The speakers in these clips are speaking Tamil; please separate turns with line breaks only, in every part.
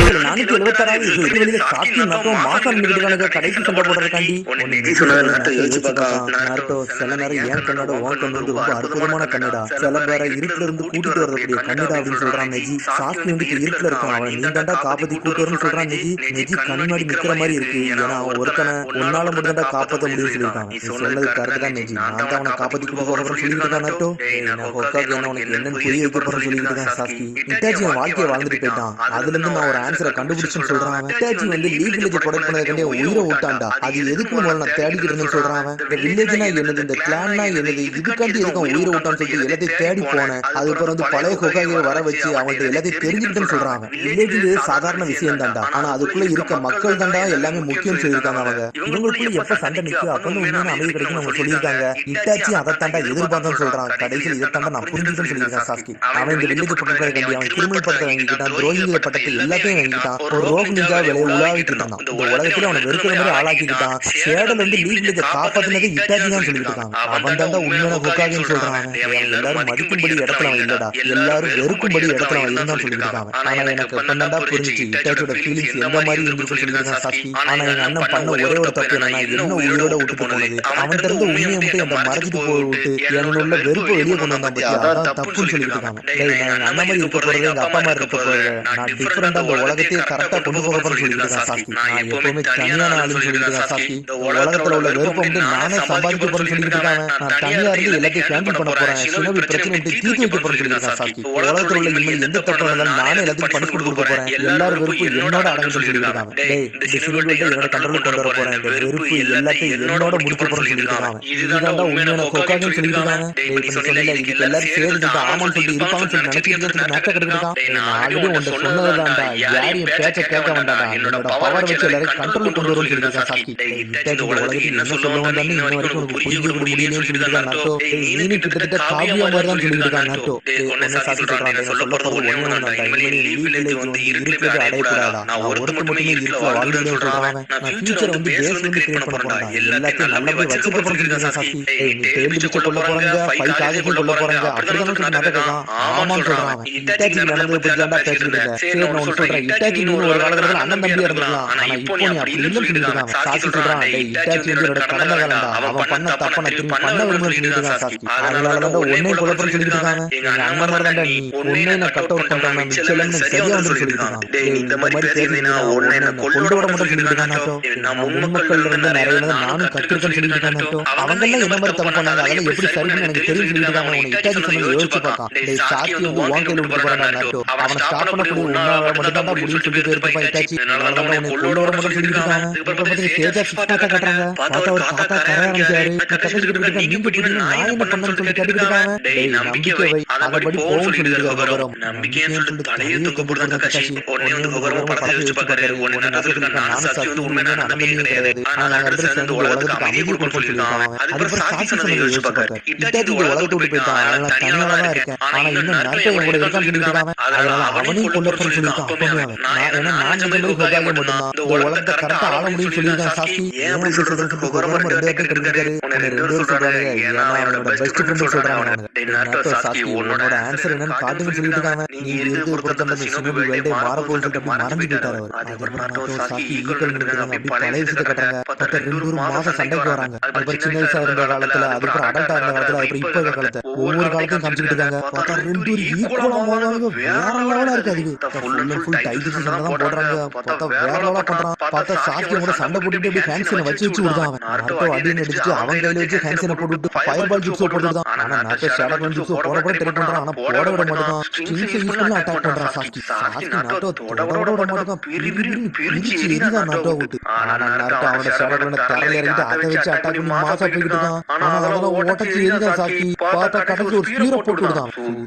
476 வெளியில சாத்தி நட்டம் மாசம் நின்னுட்டு கடைசி சண்டை போடுறதுக்காண்டி நாட்டோ சில நேரம் ஏன் கண்ணாட ஓன் கண்ணு வந்து ரொம்ப அற்புதமான கண்ணடா. சில பேரை இருட்டுல இருந்து கூட்டிட்டு வரக்கூடிய கண்ணடா அப்படின்னு சொல்றான் நெஜி. சாக்கி வந்து இருட்டுல இருக்கான், அவன் நீ தாண்டா காப்பாத்தி கூட்டு வரன்னு சொல்றான் நெஜி. நெஜி கண்ணாடி நிக்கிற மாதிரி இருக்கு. ஏன்னா அவன் ஒருத்தனை ஒன்னால மட்டும் தாண்டா காப்பாற்ற முடியும்னு சொல்லியிருக்கான். நீ சொன்னது கரெக்ட் தான் நெஜி. நான் தான் அவனை காப்பாத்தி கூட்டு போறேன்னு சொல்லிட்டு இருக்கான் நாட்டோ. நான் ஹொக்காக்கு என்ன உனக்கு என்னன்னு புரிய வைக்க போறேன்னு சொல்லிட்டு இருக்கான் சாக்கி. இட்டாச்சி என் வாழ்க்கையை வாழ்ந்துட்டு போயிட்டான், அதுல இருந்து நான் ஒரு ஆன்சரை கண்டுபிடிச்சுன்னு சொல்றான். இட்டாச்சி வந்து லீக் வில்லேஜ் ப்ரொடெக்ட் பண்ணதுக்காண்டி உயிரை விட்டான்டா. அது எதுக்கு முதல்ல நான் தேடிக்கிட்டு இருந்தேன்னு சொல்றான். இந்த வில்லேஜ்னா என்னது, இந்த கிளான்னா என்னது, இதுக்காண்டி எதுக்கு அவன் உயிரை விட்டான்னு சொல்லிட்டு எல்லாத்தையும் தேடி போனேன். அதுக்கப்புறம் வந்து பழைய ஹொக்காகியை வர வச்சு அவங்கள்ட்ட எல்லாத்தையும் தெரிஞ்சுக்கிட்டுன்னு சொல்றாங்க. வில்லேஜ் சாதாரண விஷயம் தாண்டா, ஆனா அதுக்குள்ள இருக்க மக்கள் தாண்டா எல்லாமே முக்கியம் சொல்லியிருக்காங்க. அவங்க இவங்களுக்குள்ள எப்ப சண்டை நிற்கும் அப்ப உண்மையான அமைதி கிடைக்கும் அவங்க சொல்லியிருக்காங்க. இட்டாச்சி அதை தாண்டா எதிர்பார்த்தன்னு சொல்றான். கடைசியில் இதை தாண்டா நான் புரிஞ்சுக்கிட்டேன்னு சொல்லியிருக்கான் சாஸ்கி. அவன் இந்த வில்லேஜ் பட்டத்தை அவன் கிரிமினல் பட்டத்தை வாங்கிக்கிட்டான், துரோகிகளை பட்டத்தை எல்லாத்தையும் வாங்கிக்கிட்டான். ஒரு ரோக் நிஞ்சா விலை உலாவிட்டு இருந்தான். இந்த உலகத்துல அவனை வெறுக்கிற மாதிரி ஆளாக்கிக்கிட்டான். சேடல் வந்து லீக் வில்லேஜை காப்பாத்தினது இட்டாச்சி தான் சொல்லிட்டு இருக்காங்க. அவன் தாண்டா உண்மையான ஹொக்காகின்னு சொல்றான். எல்லாரும் மதிக்கும்படி இடத்துல அவன் இல்லடா, எல்லாரும் வெறுக்கும்படி இடத்துல அவன் இருந்தான்னு சொல்லிட்டு இருக்காங்க. ஆனா எனக்கு எப்ப புரிஞ்சுச்சு இட்டாச்சியோட ஃபீலிங்ஸ் எந்த மாதிரி இருந்திருக்குன்னு சொல்லியிருக்கான் சாஸ்கி. ஆனா எங்க அண்ணன் பண்ண ஒரே ஒரு தப்பு என்னன்னா என்ன உயிரோட விட்டுட்டு போனது. அவன் திறந்து உண்மையை மட்டும் அந்த மறைச்சிட்டு போய் விட்டு என்னோட வெறுப்பை வெளியே கொண்டு வந்தான் பத்தி அதான் தப்புன்னு சொல்லிட்டு இருக்காங்க. நான் எங்க அண்ணன் மாதிரி இருக்க போறது, எங்க அப்பா மாதிரி இருக்க போறது, நான் டிஃபரெண்டா அந்த உலகத்தையே கரெக்டா கொண்டு போக போறேன்னு சொல்லிட்டு இருக்கான் சாஸ்கி. நான் எப்பவுமே தனியான ஆளுன்னு சொல்லிட்டு இருக்கான் சாஸ்கி. உலகத்துல உள்ள வெறுப்பை வந்து நானே சம்பாதிக்க போறேன்னு சொல்லிட்டு இருக்காங்க. நான் தனியா இருந்து எல்லாத்தையும் ஹேண்டில் பண்ண போறேன், சினவி பிரச்சனை தீர்த்து வைக்க போறேன்னு சொல்லிட்டு இருக்கான் சாஸ்கி. உலகத்துல உள்ள இனிமேல் எந்த தப்பு இருந்தாலும் நானே எல்லாத்தையும் பணிச்சு கொடுக்க போறேன், எல்லாரும் வெறுப்பு என்னோட அடங்கு சொல்லிட்டு இருக்காங்க. என்னோட கண்ட்ரோல் கொண்டு வர போறேன், இந்த வெறுப்பு எல்லாத்தையும் என்னோட முடிக்க போறேன்னு சொல்லிட்டு இருக்காங்க. இதுதான் உண்மையான ஹொக்காகின்னு சொல்லிட்டு இருக்காங்க. இப்ப சொன்னல இதுக்கு எல்லாரும் சேர்ந்து ஆமான்னு சொல்லிட்டு இருப்பாங்கன்னு சொல்லி நினைச்சிட்டு மேட்ச கிடைக்கிறான். நான் ஆல்ரெடி உன்ட சொன்னதுதான்டா, யாரையும் பேச்ச கேட்க வேண்டாம்டா, என்னோட பவர் வச்சு எல்லாரும் கண்ட்ரோல் கொண்டு வரும்னு சொல்லிட்டு இருக்கான் சாக்கி. இட்டாச்சி உலகத்தில் என்ன சொல்ல வந்தான்னு இன்ன வரைக்கும் உனக்கு புரிஞ்சுக்க முடியலன்னு சொல்லிட்டு இருக்கான் நாட்டோ. நீ கிட்டத்தட்ட காவியா மாதிரி தான் சொல்லிட்டு இருக்கான் நாட்டோ. ஒன்னே சாக்கி சொல்றான், சொல்ல போறது ஒண்ணு வேண்டாம், இனிமேல் லீவ் வில்லேஜ் வந்து இருக்கிறது அடையக்கூடாதா, நான் ஒருத்தர் மட்டுமே இருக்கிற வாழ்ந்துட்டே சொல்றான். நான் ஃபியூச்சர் வந்து பேஸ் வந்து கிரியேட் பண்ண போறேன், எல்லாத்தையும் நல்லபடியா வச்சுக்க போறேன்னு சொல்லிட்டு சாக்கி. நீ தேடி கொள்ள போறாங்க, ஃபைட் ஆகிட்டு கொள்ள போறாங்க, அப்படிதான் சொல்லி நடக்கலாம். ஆமான்னு சொல்றான். இட்டாச்சி நடந்து புரிஞ்சாண்டா பேசிட்டு சரி நான் சொல்றேன். இட்டாச்சி நீ ஒரு காலத்துல அண்ணன் தம்பியா இருந்திருக்கலாம், ஆனா இப்போ நீ அப்படி இல்லைன்னு சொல்லிட்டு இருக்கான் சாக்கி. சொல்றான் இட்டாச்சி வந்து என்னோட கடந்த காலம்டா, அவன் பண்ண தப்ப நான் திரும்பி பண்ண விரும்புன்னு சொல்லிட்டு இருக்கான் சாக்கி. அதனாலதான் ஒன்னே குழப்பம்னு சொல்லிட்டு இருக்காங்க. எங்க அண்ணன் மாதிரி தான்டா நீ ஒன்னே நான் கட் அவுட் பண்றான், மிச்சம் சரியா வந்து சொல்லிட்டு இருக்கான். இந்த மாதிரி பேசினா உடனே என்ன கொண்டு விட மட்டும் சொல்லிட்டு இருக்கான் நாட்டோ. நம்ம உண்மக்கள் இருந்து நிறைய நானும் கத்திருக்கேன்னு சொல்லிட்டு இருக்கான் நாட்டோ. அவங்க எல்லாம் என்ன மாதிரி தப்பு பண்ணாங்க, அதெல்லாம் எப்படி சரின்னு எனக்கு தெரியும் சொல்லிட்டு இருக்காங்க. உனக்கு இட்டாச்சி சொன்னது யோசிச்சு பார்க்கான். சாக்கி வந்து வாங்கையில விட்டு போறான் நாட்டோ. அவனை ஸ்டாப் பண்ணக்கூடிய உன்னால மட்டும் தான் முடியும் சொல்லிட்டு இருப்பான் இட்டாச்சி. அதனாலதான் உனக்கு கொண்டு வர மட்டும் சொல்லிட்டு இருக்காங்க. இப்ப பத்தி சேஜா சிக்ஸ்டா கட்டுறாங்க, பார்த்தா ஒரு தாத்தா கரைய ஆரம்பிச்சாரு. கட்டிக்கிட்டு இருக்கா, நீங்க புரியுது நான் என்ன பண்ணேன்னு சொல்லிட்டு கேட்டுக்கிட்டு இருக்காங்க. நம்பிக்கை வை, அதபடி போகும் சொல்லிட்டு இருக்காங்க. நம்பிக்கைன்னு சொல்லிட்டு தலையை தூக்க போடுறாங்க கட்சி. உடனே வந்து கௌரவம் படத்தை யோசிச்சு பார்க்காரு. உடனே நானும் சாக்கி வந்து உண்மையான அண்ணன் கிடையாது, ஆனா நாங்க ரெண்டு சேர்ந்து உலகத்துக்கு அமைதி கொடுக்க சொல்லியிருக்காங்க. அதுக்கப்புறம் சாக்கி சொன்னதை யோசிச்சு பார்க்காரு. இட்டாச்சி உலகத்தை விட்டு போயிட்டான், அதனால தனியாக தான் இருக்கேன், ஆனா இன்னும் நாட்டை என் கூட இருக்கான்னு சொல்லிட்டு இருக்காங்க. அதனால அவனையும் கொல்ல போறேன்னு சொல்லியிருக்கான். அப்பவே அவன் ஏன்னா நான் இந்த மாதிரி ஹொக்காக மட்டும்தான் இந்த உலகத்தை கரெக்டா ஆள முடியும்னு சொல்லியிருக்கான் சாக்கி. ஏன் அப்படி சொல்றதுக்கு கௌரவம் 2 பேருக்கு கிடைக்காரு, 2 பேரும் சொல்றாங்க ஏன்னா அவனோட பெஸ்ட் ஃப்ரெண்ட் சொல்றாங்க. நாட்டோ சாக்கி உன்னோட ஆன்சர் என்னன்னு காட்டுன்னு சொல்லிட்டு இருக்காங்க. நீ இருந்து பொறுத்த சின்னபி வேல்டே மாறப்போன்னு சொல்லிட்டு அப்படி மறைஞ்சு போயிட்டாரு அவர். அதுக்கப்புறம் நாட்டோ சாக்கி ஈக்குவல் நினைக்கிறாங்க, அப்படி பழைய விஷயத்தை கட்டுறாங்க. 2 மாசம் சண்டைக்கு வராங்க. அதுக்கப்புறம் சின்ன வயசா இருந்த காலத்துல, அதுக்கப்புறம் அடல்ட்டா இருந்த காலத்துல, அப்புறம் இப்ப இருக்க காலத்துல ஒவ்வொரு காலத்தையும் காமிச்சுட்டு இருக்காங்க. பார்த்தா 2 ஈக்குவலா போறாங்க, வேற லெவலா இருக்கு. அதுக்கு ஃபுல் அண்ட் ஃபுல் டைட்டில் சண்டை தான் போடுறாங்க. பார்த்தா வேற லெவலா பண்றான். பார்த்தா சாக்கி கூட சண்டை போட்டுட்டு அப்படி ஹேண்ட்ஸனை வச்சு விடுறான். அவன் நாட்டோ அடின்னு அடிச்சுட்டு அவன் கையில வச்சு ஹேண்ட்ஸனை போட்டுட்டு ஃபயர் பால் ஜிப்ஸோ போட்டுதான். ஆனா நாட்டோ ஷேடோ பால் ஜிப்ஸோ போட ட்ரை பண்றான், ஆனா போட விட மாட்டான். ஸ்கில்ஸ் யூஸ் பண்ணி அட்டாக் பண்றான் சாக்கி. சாக்கி நாட்டோ தொட விட மாட்டான், பிரிச்சு எரிதான் நாட்டோ விட்டு. ஆனா நாட்டோ அவனோட ஷேடோ பால் தரையில இறங்கிட்டு அதை வச்சு அட்டாக் பண்ணி மாசா போய்கிட்டு இருக்கான். ஆனா அதெல்லாம் ஓட்டச்சு எரிதான் சாக்கி. பார்த்தா கடைசி ஒரு ஸ்பீரை போட்டு விடுதான்,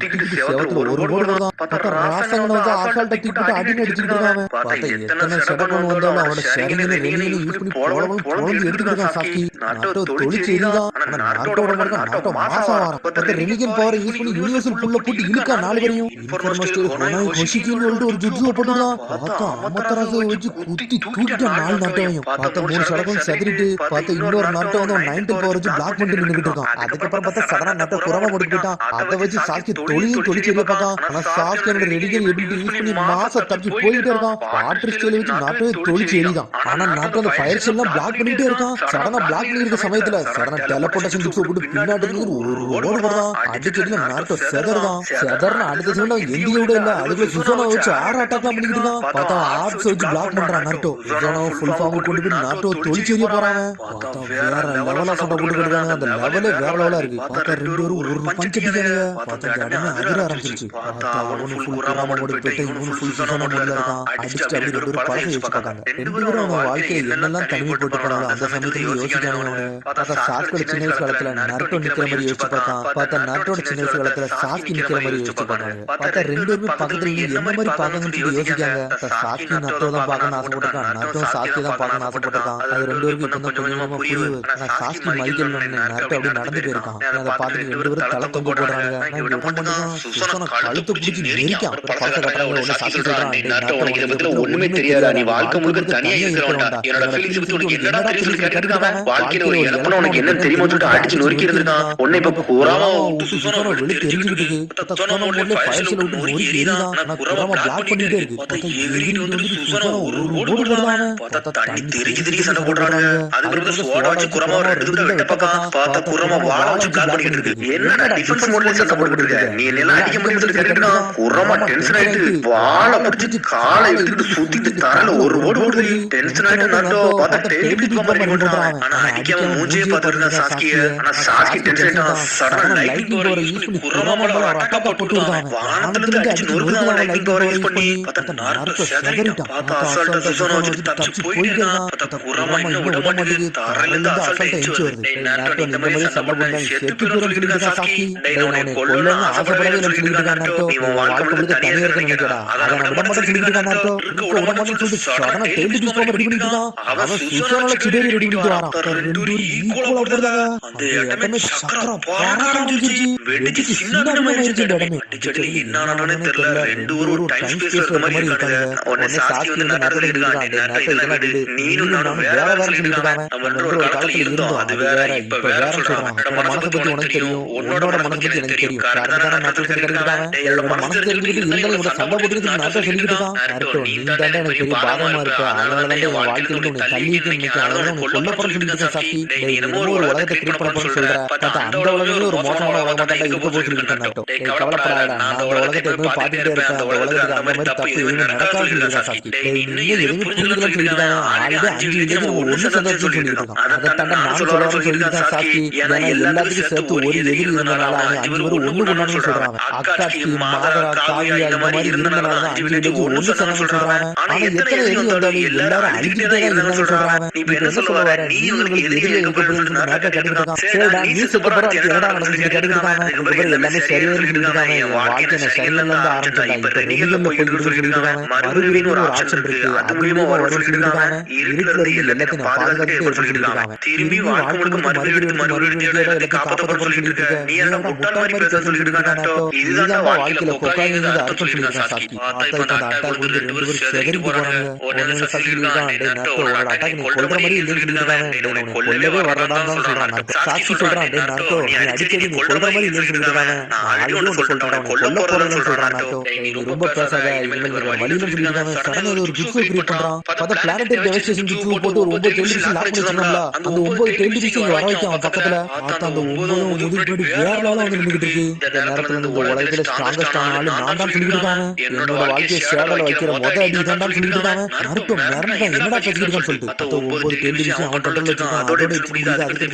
செவத்துல ஒரு போடு விடுதான். பார்த்தா ராசங்கன வந்து ஆசால்ட்ட தூக்கிட்டு அடின்னு அடிச்சுட்டு இருக்கான். பார்த்தா எத்தனை ஷேடோ பால் வந்தாலும் அவனோட ஷேரிங்ல வெளியில யூஸ் பண்ணி பொழந்து எடுத்துக்கிட்டு இருக்கான் சாக்கி. நாட்டோ தொழிச்சு எரிதான். ஆனா நாட்டோட மாட்டான், நாட்டோ மாசா வரான். பார்த்தா ரெனிகன் பவர் யூஸ் பண்ணி யூனிவர்சல் புல்ல போட்டு இழுக்கா 4 பேரையும். இன்ஃபர்மேஷன் ஹொஷிக்கின்னு சொல்லிட்டு ஒரு ஜுட்ஸுவை போட்டுதான். பார்த்தா அமத்தராசை வச்சு குத்தி தூக்கிட்டான் 4 நாட்டையும். பார்த்தா 3 சடக்கம் செதறிட்டு, பார்த்தா இன்னொரு நாட்டை வந்து 9 பவர் வச்சு பிளாக் பண்ணிட்டு நின்றுட்டு இருக்கான். அதுக்கப்புறம் பார்த்தா சடனா நாட்டை குறவா போட்டுக்கிட்டான். அதை வச்சு சாக்கி தொழிச்சு எரிய பார்க்கான். ஆனா சாக்கி ரெனிகன் எபிலிட்டி யூஸ் பண்ணி மாசா தப்பி போயிட்டே இருக்கான். வாட்டர் ஸ்டைல வச்சு நாட்டோவே தொழிச்சு எரிதான். ஆனா நாட்டோ அந்த ஃபயர் ஸ்டைல்லாம் பிளாக் பண்ணிட்டே இருக்கான். சடனா பிளாக் பண்ணிருக்க சமயத்துல சடனா டெலபோர்டேஷன் டிப்ஸ் போட்டு பின்னாடி ஒரு ஓடு வருதான். அடிச்சடியில நாட்டோ செதறனா அடுத்த செகண்ட் அவன் எந்திய விட இல்ல. அதுக்குள்ள சுசோனா வச்சு ஆறு அட்டாக்லாம் பண்ணிக்கிட்டு இருக்கான். பார்த்தா ஆர்ப்ஸ் வச்சு பிளாக் பண்றான் நாட்டோ. சுசோனா ஃபுல் ஃபார்ம் கொண்டு போய் நாட்டோ தொழிச்சு எரிய போறாங்க. பார்த்தா வேற லெவலா சண்டை போட்டுக்கிட்டு இருக்காங்க. அந்த லெவலே வேற லெவலா இருக்கு. பார்த்தா ரெண்டு பேரும் ஒரு பஞ்ச் அடிக்காங்க. பார்த்தா இடமே அதிர ஆரம்பிச்சிருச்சு. பார்த்தா அவனு ஃபுல் குராமா மோடு போயிட்டு இவனு ஃபுல் சுசோனா மோடுல இருக்கான். அடிச்சுட்டு அப்படி ரெண்டு பேரும் பழக யோசிச்சு பார்க்காங்க. ரெண்டு பேரும் அவன் வாழ்க்கையில என்னெல்லாம் தனிமை போட்டு போனாலும் அந்த சமயத்துல யோசிக்கானே அவனு. பார்த்தா சாஸ்கோட சின்ன வயசு காலத்துல நருட்டோ நிக்கிற மாதிரி யோசிச்சு பார்த்தான். பார்த்தா நருட்டோட சின்ன வயசு காலத்துல சாஸ்கி நிக்கிற மாதிரி யோசிச்சு பார்த்தாங்க. பார்த்தா ரெண்டு பேருமே பக்கத்துல என்ன மாதிரி பார்க்கணும்னு யோசிக்காங்க. சாஸ்கி நருட்டோ தான் பார்க்கணும்னு ஆசைப்பட்டிருக்கான். நருட்டோ சாஸ்கி தான் பார்க்கணும்னு ஆசைப்பட்டிருக்கான். அது ரெண்டு பேருக்கும் இப்ப தான் கொஞ்சமா புரியுது. ஆனா சாஸ்கி மதிக்கணும்னு நருட்டோ அப்படி நடந்து போயிருக்கான். அதை பார்த்துட்டு ரெண்டு பேரும் தலை தொங்க போடுறாங்க. சுசோனா கழுத்து பிடிச்சி நெரிக்கான். பழக்க கட்டுறாங்க. உடனே சாஸ்கி சொல்றான், நருட்டோ உனக்கு பத்தி ஒண்ணுமே தெரியாதா, நீ வாழ்க்கை முழுக்க தனியா இருக்கிறவன்டா. என்னோட ஃபீலிங்ஸ் பத்தி உனக்கு என்னடா தெரியும் கேட்டுட்டாங்க. வாழ்க்கையில ஒரு இழப்புனா உனக்கு என்ன தெரியுமோ சொல்லிட்டு அடிச்சு நொறுக்கி இருந்திருக்கான். உன்னை இப்ப குராமா சுசோனா வெளிய தெரிஞ்சுக்கிட்டு சுசோனா உடனே ஃபயர் ஸ்டைல் விட்டு நொறுக்கி எரிதான். நான் குராமா பிளாக் பண்ணிட்டே இருக்கு. பார்த்தா எகிரிட்டு வந்து சுசோனா ஒரு ஓடு போடுறாங்க. பார்த்தா தண்ணி தெறிக்கி சண்டை போடுறாங்க. அதுக்கு ஸ்வாட் வச்சு குராமா ரெண்டு தடவை வெட்ட பார்த்தான். பார்த்தா குராமா வாள வச்சு பிளாக் பண்ணிட்டு இருக்கு. என்னடா டிஃபென்ஸ் மோட்ல சண்டை போட்டுட்டு இருக்க, நீ என்ன அடிக்க முடியும்னு சொல்லி கேட்டுட்டான். குராமா டென்ஷன் ஆயிட்டு வாள பிடிச்சு காலை எடுத்துட்டு சுத்திட்டு தரல ஒரு ஓடு ஓடுது. டென்ஷன் ஆயிட்டு நட்டோ பார்த்தா டெய்லி டிப்ளோமா மாதிரி பண்றான். ஆனா அடிக்காம மூஞ்சியே பார்த்துட்டு சாஸ்கிய. ஆனா சாஸ்கி டென்ஷன் ஆயிட்டான். சடனா லைட்டிங் பவர் யூஸ் பண்ணி குராமா மேல ஒரு அட்டாக் போட்டு விட்டான். வானத்துல இருந்து அடிச்சு நொறுக்குறான். லைட்டிங் பவர் யூஸ் பண்ணி பார்த்தா நார்த்தோ செதறிட்டான். பார்த்தா அசால்ட்டா சுசோனா வச்சு தப்பிச்சு போயிட்டே இருக்கான். பார்த்தா குராமா இன்னும் விட மாட்டேங்குது. தரல இருந்து அசால்ட்டா எஞ்சி வருது. நார்த்தோ இந்த மாதிரி சண்டை போடுறான். செத்து போயிடும் சொல்லிட்டு சாஸ்கி. அவனை கொல்லன்னு ஆசைப்படவே இல்லை சொல்லிட்டு இருக்கான் நார்த்தோ. நீ உன் வாழ்க்கை முழுக்க தனியா இருக்க நினைக்கிறா, அதை நான் விட மாட்டேன்னு சொல்லிட்டு இருக்கான் நார்த்தோ. விட மாட்டேன்னு சொல்லிட்டு சடனா டெய்லி டிப்ளோமா ரெடி பண்ணிட்டு இருக்கான். அவன் சுசோனால சிடேரி ரெடி பண்ணிட்டு வரான். ரெண்டு பேரும் ஈக்குவலா போடுறாங்க. அந்த இடமே சக்கரா பாற ஆரம்பிச்சிருச்சு. வெடிச்சு சின்னமா ஆயிருச்சு இந்த இடமே. அடிச்சடி என்ன நடந்ததுன்னு தெரியல. ரெண்டு ஒரு டைம் ஸ்பேஸ் இருக்க மாதிரி இருக்காங்க. உடனே சாஸ்கி வந்து நார்த்தோ இருக்கான். நார்த்தோ இதெல்லாம் விடு, நீனும் நானும் வேற வேற சொல்லிட்டு இருக்காங்க. நம்ம ஒரு காலத்துல இருந்தோம், அது வேற இப்ப வேற சொல்றாங்க. என்னோட மனசை பத்தி உனக்கு தெரியும், உன்னோட மனசை பத்தி எனக்கு தெரியும். கரெக்டான நார்த்தோ சொல்லிட்டு இருக்காங்க. என்னோட மனசை தெரிஞ்சுக்கிட்டு இருந்தாலும் இவங்க சண்டை போட்டுக்கிட்டு நார்த்தோ சொல்லிட்டு இருக்கான். நார்த்தோ நீ தாண்டா எனக்கு பெரிய பாதமா இருக்க, அதனாலதான் என் வாழ்க்கையில இருந்து உன்னை தள்ளிட்டு நினைக்கிறேன். அதனால உன்னை கொல்ல போறேன்னு சொல்லிட்டு இருக்கேன் சாஸ்கி. நீ என்னமோ ஒரு உலகத்தை கிரியேட் பண்ண போறேன்னு சொல்ற. பார்த்தா அந்த உலகத்துல ஒரு மோசமான உலகமா தான் இருக்க போகுது சொல்லிட்டு இருக்கான் நார்த்தோ. கவலைப்படாதடா, நான் அந்த உலகத்தை எப்பவுமே பாத்துட்டே இருப்பேன். அந்த உலகத்துக்கு அந்த மாதிரி தப்பு எதுவுமே நடக்காது சொல்லிட்டு இருக்கான் சாஸ்கி. நீங்க எதுவுமே புரிஞ்சுக்கலாம்னு சொல்லிட்டு இருக்காங்க. ஆல்ரெடி 5 வில்லேஜ் நம்ம ஒண்ணு சந்தோஷம் சொல்லிட்டு இருக்கான். அதை தாண்டா நான் சொல்றேன்னு சொல்லிட்டு இருக்கான் சாஸ்கி. ஏன்னா எல்லாத்துக்கும் சேர்த்து ஒரு எதிரி இருந்தனால அவங்க 5 பேரும் ஒண்ணு கொண்டாடுன்னு சொல்றாங்க. அக்காட்சி மாதரா காவியா இந்த மாதிரி இருந்தனால தான் 5 வில்லேஜ் ஒண்ணு சந்தோஷம் சொல்றாங்க. ஆனா எத்தனை எதிரி வந்தாலும் எல்லாரும் அழிஞ்சுட்டே தான் இருந்தாலும் சொல்றாங்க. நீ இப்ப என்ன சொல்ல வர, நீ உங்களுக்கு எதிரியா இருக்க போறீங்கன்னு நாட்டை கேட்டுட்டு இருக்கான். சரிடா நீ செத்த போற, அது என்னடா நடந்துச்சு கேட்டுட்டு இருக்காங்க. ரெண்டு பேரும் எல்லாமே சரியா சொல்லிட்டு இருக்காங்க. என் வாழ்க்கை நான் சரியில்ல இருந்து ஆரம்பிச்சேன். இப்ப ரெடிகல்ல போயிட்டு சொல்லிட்டு இருக்காங்க. மறுபடியும் ஒரு ஆப்ஷன் இருக்கு, அது மூலமா வரும்னு சொல்லிட்டு இருக்காங்க. இருட்டுல இருந்து எல்லாத்தையும் நான் பாதுகாத்துட்டே இருப்பேன்னு சொல்லிட்டு இருக்காங்க. திரும்பி வாழ்க்கை முழுக்க மறுபடியும் எல்லாத்தையும் காப்பாற்ற போறேன்னு சொல்லிட்டு இருக்க. நீ என்ன முட்டாள் மாதிரி பேச சொல்லிட்டு இருக்காங்க. இதுதான் வாழ்க்கையில கொக்காயின்னு அர்த்தம் சொல்லிட்டு இருக்கான் சாஸ்கி. பார்த்தா இப்ப அந்த அட்டாக் வந்து ரெண்டு பேரும் செதறி போறாங்க. உடனே சாஸ்கி இருக்கான், டேய் நார்த்தோ உன்னோட அட்டாக் நீ கொல்ற மாதிரி இல்லைன்னு சொல்லிட்டு இருக்காங்க. டேய் உன்னை கொல்லவே வரடான்னு தான் சொல்றான் நார்த்தோ. சாஸ்கி சொல்றான், டேய் நார்த்தோ நீ அடிச்சடி நீ கொல்ற மாதிரி இல்லைன்னு சொல்லிட்டு இருக்காங்க. நான் ஆல்ரெடி ஒன்னு சொல்றேன், உன்னை கொல்ல போறேன்னு சொல்றான் நார்த்தோ. நீ ரொம்ப பேசாத, இனிமேல் வழியில சொல்லிட்டு இருக்காங்க. சடனா ஒரு கிட்ஸ் கிரியேட் பண்றான். பார்த்தா பிளானட்டரி டெவஸ்டேஷன் கிட்ஸ் போட்டு ஒரு 9 டெலிவிஷன் லாக் பண்ணி வச்சிருந்தான்ல, அந்த 9 டெலிவிஷன் வர வைக்க அவன் பக்கத்துல. பார்த்தா அந்த 9 முதுகுடி வேற லெவல்ல வந்து நின்னுகிட்டு இருக்கு. இந்த நேரத்துல இந்த உலகத்துல ஸ்ட்ராங்கஸ்ட் ஆளு நான் தான் சொல்லிட்டு இருக்காங்க. என்னோட வாழ்க்கையை ஷேடோல வைக்கிற முத அடி தான் சொல்லிட்டு இருக்காங்க. நார்த்தோ மிரண்டா என்னடா பேசிட்டு இருக்கான்னு சொல்லிட்டு. 9 டெலிவிஷன் அவன் கண்ட்ரோல்ல வச்சிருக்கான். அதோட முடியாது, அதுக்கு